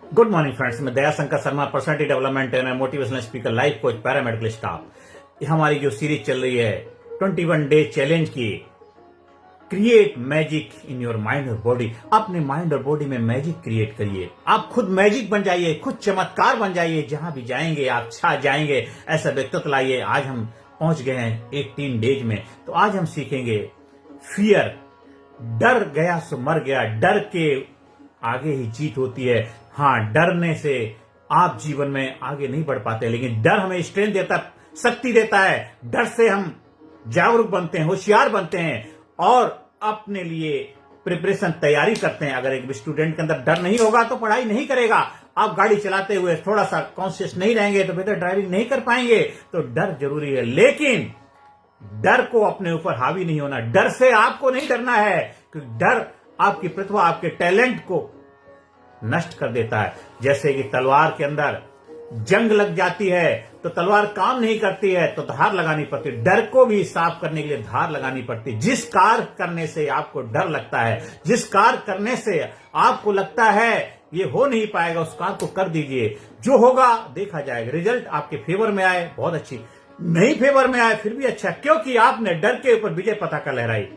Good morning friends, मैं Daya Shankar Sharma, personality development and motivational speaker, life coach, paramedical staff. हमारी जो series चल रही है 21 डे चैलेंज की, create magic in your mind और बॉडी। अपने माइंड और बॉडी में मैजिक क्रिएट करिए। आप खुद मैजिक बन जाइए, खुद चमत्कार बन जाइए। जहां भी जाएंगे आप छा जाएंगे, ऐसा व्यक्तित्व लाइए। आज हम पहुंच गए हैं 18 डेज में, तो आज हम सीखेंगे फियर। डर गया सो मर गया, डर के आगे ही जीत होती है। हाँ, डरने से आप जीवन में आगे नहीं बढ़ पाते, लेकिन डर हमें स्ट्रेंथ देता, शक्ति देता है। डर से हम जागरूक बनते हैं, होशियार बनते हैं और अपने लिए प्रिपरेशन, तैयारी करते हैं। अगर एक स्टूडेंट के अंदर डर नहीं होगा तो पढ़ाई नहीं करेगा। आप गाड़ी चलाते हुए थोड़ा सा कॉन्शियस नहीं रहेंगे तो बेहतर ड्राइविंग नहीं कर पाएंगे। तो डर जरूरी है, लेकिन डर को अपने ऊपर हावी नहीं होना। डर से आपको नहीं डरना है, क्योंकि डर आपकी प्रतिभा, आपके टैलेंट को नष्ट कर देता है। जैसे कि तलवार के अंदर जंग लग जाती है तो तलवार काम नहीं करती है, तो धार लगानी पड़ती है। डर को भी साफ करने के लिए धार लगानी पड़ती है। जिस कार्य करने से आपको डर लगता है, जिस कार्य करने से आपको लगता है ये हो नहीं पाएगा, उस कार्य को कर दीजिए। जो होगा देखा जाएगा। रिजल्ट आपके फेवर में आए बहुत अच्छी, नहीं फेवर में आए फिर भी अच्छा, क्योंकि आपने डर के ऊपर विजय पताका लहराई।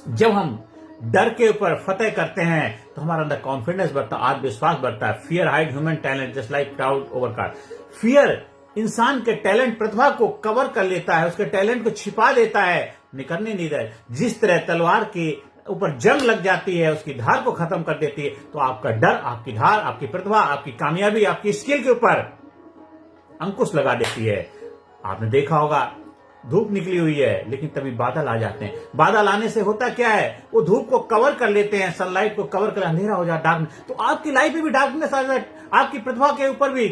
जब हम डर के ऊपर फतेह करते हैं तो हमारे अंदर कॉन्फिडेंस बढ़ता है, आत्मविश्वास बढ़ता है। Fear hide human talent just like crowd overcast. Fear इंसान के टैलेंट, प्रतिभा को कवर कर लेता है, उसके टैलेंट को छिपा देता है, निकलने नहीं देता। जिस तरह तलवार के ऊपर जंग लग जाती है, उसकी धार को खत्म कर देती है, तो आपका डर आपकी धार, आपकी प्रतिभा, आपकी कामयाबी, आपकी स्किल के ऊपर अंकुश लगा देती है। आपने देखा होगा, धूप निकली हुई है लेकिन तभी बादल आ जाते हैं। बादल आने से होता क्या है, वो धूप को कवर कर लेते हैं, सनलाइट को कवर कर, अंधेरा हो जाता है। तो आपकी लाइफ में भी डार्कनेस आ जाए, आपकी प्रतिभा के ऊपर भी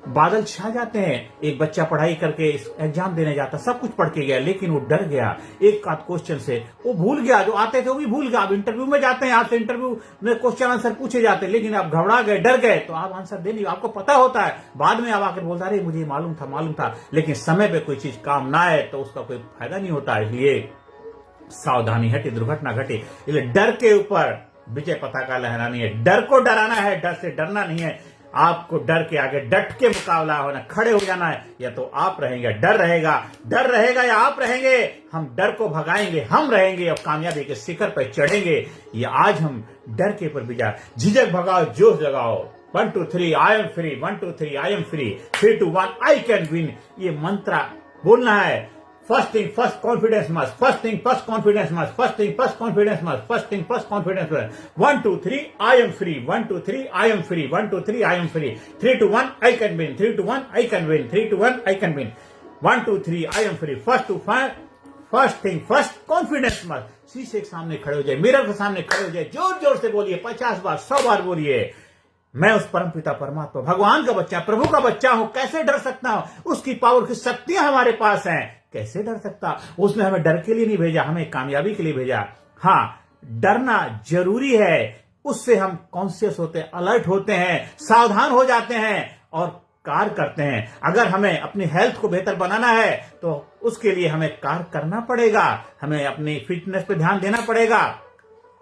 बादल छा जाते हैं। एक बच्चा पढ़ाई करके एग्जाम देने जाता, सब कुछ पढ़ के गया, लेकिन वो डर गया एक आध क्वेश्चन से, वो भूल गया। जो आते थे वो भी भूल गया। आप इंटरव्यू में जाते हैं, आपसे इंटरव्यू में क्वेश्चन आंसर पूछे जाते हैं, लेकिन आप घबरा गए, डर गए, तो आप आंसर दे नहीं। आपको पता होता है, बाद में आप आकर बोलता, अरे मुझे मालूम था। लेकिन समय पे कोई चीज काम ना आए तो उसका कोई फायदा नहीं होता। इसलिए सावधानी हटे, दुर्घटना घटे। इसलिए डर के ऊपर विजय पताका लहरानी है। डर को डराना है, डर से डरना नहीं है। आपको डर के आगे डट के मुकाबला होना, खड़े हो जाना है। या तो आप रहेंगे, डर रहेगा या आप रहेंगे। हम डर को भगाएंगे, हम रहेंगे और कामयाबी के शिखर पर चढ़ेंगे। ये आज हम डर के ऊपर विजय, झिझक भगाओ, जोश जगाओ। 1 2 3 I am free, 1 2 3 I am free, 3 2 1 I can win. ये मंत्र बोलना है। First thing first, confidence must. First thing first, confidence must. First thing first, confidence must. First thing first, confidence must. 1 2 3 I am free. 1 2 3 I am free. 1 2 3 I am free. 3 2 1 I can win. 3 2 1 I can win. 3 2 1 I can win. 1 2 3 I am free. First thing first, confidence must. शीशे के सामने खड़े हो जाए, mirror के सामने खड़े हो जाए, जोर जोर से बोलिए, 50 बार, 100 बार बोलिए, मैं उस परमपिता परमात्मा भगवान का बच्चा, प्रभु का बच्चा हूं। कैसे डर सकता हूं? उसकी पावर की शक्तियां हमारे पास हैं। कैसे डर सकता? उसने हमें डर के लिए नहीं भेजा, हमें कामयाबी के लिए भेजा। हाँ, डरना जरूरी है। उससे हम कॉन्शियस होते हैं, अलर्ट होते हैं, सावधान हो जाते हैं और कार्य करते हैं। अगर हमें अपनी हेल्थ को बेहतर बनाना है तो उसके लिए हमें कार्य करना पड़ेगा। हमें अपनी फिटनेस पे ध्यान देना पड़ेगा।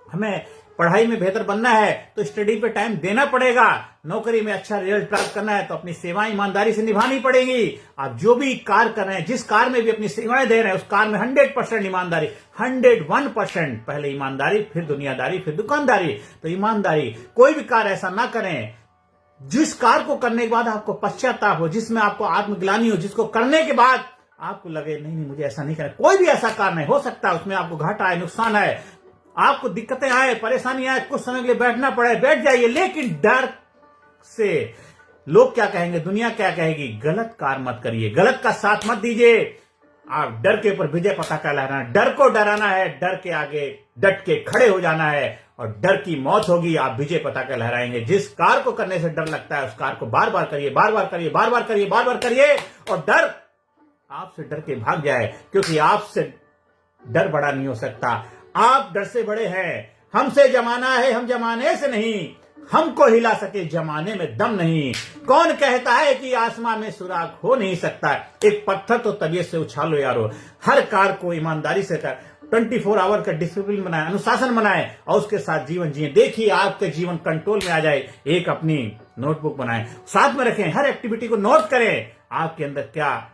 हमें पढ़ाई में बेहतर बनना है तो स्टडी पे टाइम देना पड़ेगा। नौकरी में अच्छा रिजल्ट प्राप्त करना है तो अपनी सेवाएं ईमानदारी से निभानी पड़ेगी। आप जो भी कार्य कर रहे हैं, जिस कार्य में भी अपनी सेवाएं दे रहे हैं, उस कार्य में 100% ईमानदारी, 101%। पहले ईमानदारी, फिर दुनियादारी, फिर दुकानदारी। तो ईमानदारी, कोई भी कार्य ऐसा ना करें जिस कार्य को करने के बाद आपको पश्चाताप हो, जिसमें आपको आत्मग्लानि हो, जिसको करने के बाद आपको लगे नहीं मुझे ऐसा नहीं करना। कोई भी ऐसा कार्य नहीं हो सकता उसमें आपको घाटा है, नुकसान है, आपको दिक्कतें आए, परेशानी आए, कुछ समय के लिए बैठना पड़े, बैठ जाइए, लेकिन डर से लोग क्या कहेंगे, दुनिया क्या कहेगी, गलत कार्य मत करिए, गलत का साथ मत दीजिए। आप डर के ऊपर विजय पताका लहराना, डर को डराना है, डर के आगे डट के खड़े हो जाना है और डर की मौत होगी, आप विजय पताका लहराएंगे। जिस कार्य को करने से डर लगता है उस कार्य को बार बार करिए, बार बार करिए, बार बार करिए, बार बार करिए और डर आपसे डर के भाग जाए, क्योंकि आपसे डर बड़ा नहीं हो सकता। आप डर से बड़े हैं। हमसे जमाना है, हम जमाने से नहीं। हमको हिला सके जमाने में दम नहीं। कौन कहता है कि आसमां में सुराग हो नहीं सकता? एक पत्थर तो तबीयत से उछालो यारो। हर कार्य को ईमानदारी से कर। 24 आवर का डिसिप्लिन बनाए, अनुशासन बनाए और उसके साथ जीवन जिए। देखिए आपका जीवन कंट्रोल में आ जाए। एक अपनी नोटबुक बनाए, साथ में रखें, हर एक्टिविटी को नोट करें। आपके अंदर क्या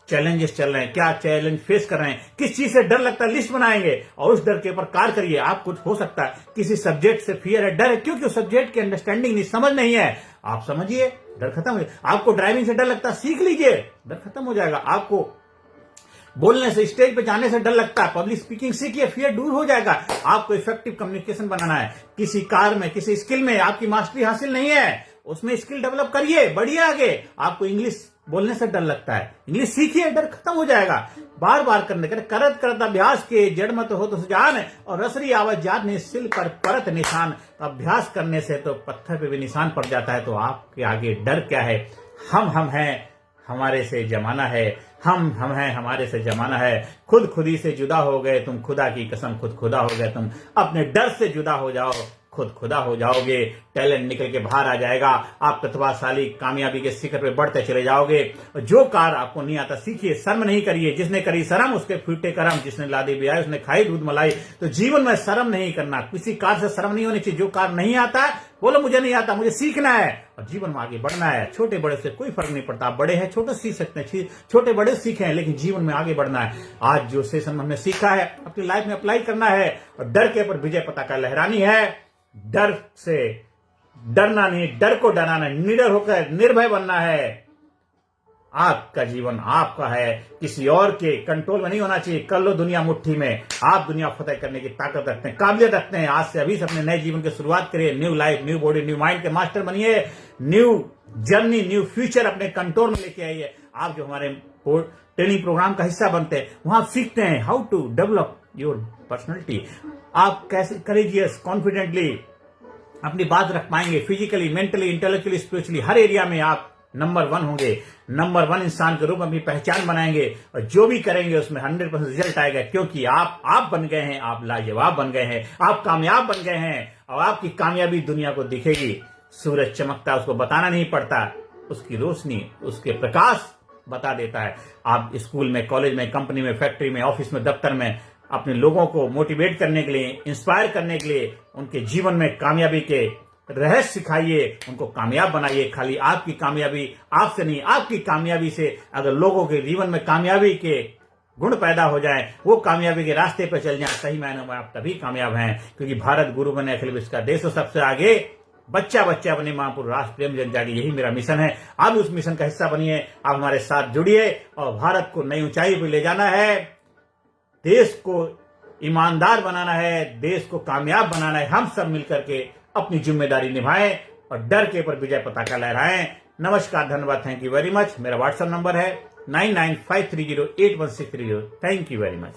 चैलेंजेस चल रहे हैं, क्या चैलेंज फेस कर रहे हैं, किस चीज से डर लगता है, लिस्ट बनाएंगे और उस डर के ऊपर कार्य करिए। आप कुछ हो सकता है किसी सब्जेक्ट से फियर है, डर है, क्योंकि उस सब्जेक्ट की अंडरस्टैंडिंग नहीं, समझ नहीं है। आप समझिए, डर खत्म हो जाए। आपको ड्राइविंग से डर लगता है, सीख लीजिए, डर खत्म हो जाएगा। आपको बोलने से, स्टेज पे जाने से डर लगता है, पब्लिक स्पीकिंग सीखिए, फियर दूर हो जाएगा। आपको इफेक्टिव कम्युनिकेशन बनाना है। किसी कार में, किसी स्किल में आपकी मास्टरी हासिल नहीं है, उसमें स्किल डेवलप करिए, बढ़िए आगे। आपको इंग्लिश बोलने से डर लगता है, इंग्लिश सीखिए, डर खत्म हो जाएगा। बार बार करने करत करत अभ्यास के जड़ मत हो तो जान, और रसरी आवाज याद नहीं, सिल पर परत निशान। अभ्यास करने से तो पत्थर पे भी निशान पड़ जाता है। तो आपके आगे डर क्या है? हम हैं, हमारे से जमाना है। हम हैं, हमारे से जमाना है। खुदी से जुदा हो गए तुम, खुदा की कसम खुद खुदा हो गए तुम। अपने डर से जुदा हो जाओ, खुद खुदा हो जाओगे। टैलेंट निकल के बाहर आ जाएगा। आप प्रतिभाशाली कामयाबी के शिखर पे बढ़ते चले जाओगे। जो कार आपको नहीं आता सीखिए, शर्म नहीं करिए। जिसने करी शर्म उसके फूटे करम, जिसने लादी ब्याह उसने खाई दूध मलाई। तो जीवन में शर्म नहीं करना, किसी कार से शर्म नहीं होनी चाहिए। जो कार नहीं आता बोलो मुझे नहीं आता, मुझे सीखना है और जीवन में आगे बढ़ना है। छोटे बड़े से कोई फर्क नहीं पड़ता। आप बड़े हैं, छोटे सीख सकते हैं, छोटे बड़े सीखें, लेकिन जीवन में आगे बढ़ना है। आज जो सेशन हमने सीखा है अपनी लाइफ में अप्लाई करना है और डर के ऊपर विजय पताका लहरानी है। डर से डरना नहीं, डर को डराना, निडर होकर निर्भय बनना है। आपका जीवन आपका है, किसी और के कंट्रोल में नहीं होना चाहिए। कर लो दुनिया मुट्ठी में। आप दुनिया फतेह करने की ताकत रखते हैं, काबिलियत रखते हैं। आज से अभी से अपने नए जीवन की शुरुआत करिए। New life, new body, new mind के मास्टर बनिए। न्यू जर्नी, न्यू फ्यूचर अपने कंट्रोल में लेके आइए। आप जो हमारे ट्रेनिंग प्रोग्राम का हिस्सा बनते हैं, वहां आप सीखते हैं how to develop your personality. आप कैसे करेजियस, कॉन्फिडेंटली अपनी बात रख पाएंगे। फिजिकली, मेंटली, इंटेलेक्चुअली, स्पिरिचुअली हर एरिया में आप नंबर 1 होंगे। नंबर 1 इंसान के रूप में अपनी पहचान बनाएंगे और जो भी करेंगे उसमें 100% रिजल्ट आएगा। क्योंकि आप बन गए हैं, आप लाजवाब बन गए हैं, आप कामयाब बन गए हैं और आपकी कामयाबी दुनिया को दिखेगी। सूरज चमकता, उसको बताना नहीं पड़ता, उसकी रोशनी, उसके प्रकाश बता देता है। आप स्कूल में, कॉलेज में, कंपनी में, फैक्ट्री में, ऑफिस में, दफ्तर में अपने लोगों को मोटिवेट करने के लिए, इंस्पायर करने के लिए, उनके जीवन में कामयाबी के रहस्य सिखाइए, उनको कामयाब बनाइए। खाली आपकी कामयाबी आपसे नहीं, आपकी कामयाबी से अगर लोगों के जीवन में कामयाबी के गुण पैदा हो जाए, वो कामयाबी के रास्ते पर चल जाए, सही मायनों में आप तभी कामयाब हैं। क्योंकि भारत गुरु बने अखिल विश्व का देश, सबसे आगे बच्चा बच्चा बने महापुरुष, राष्ट्र प्रेम जन जागे। यही मेरा मिशन है। आप उस मिशन का हिस्सा बनिए, आप हमारे साथ जुड़िए और भारत को नई ऊंचाई पर ले जाना है। देश को ईमानदार बनाना है, देश को कामयाब बनाना है। हम सब मिलकर के अपनी जिम्मेदारी निभाएं और डर के ऊपर विजय पताका लहराएं। नमस्कार, धन्यवाद, थैंक यू वेरी मच। मेरा व्हाट्सएप नंबर है 9953081630। Thank you very much.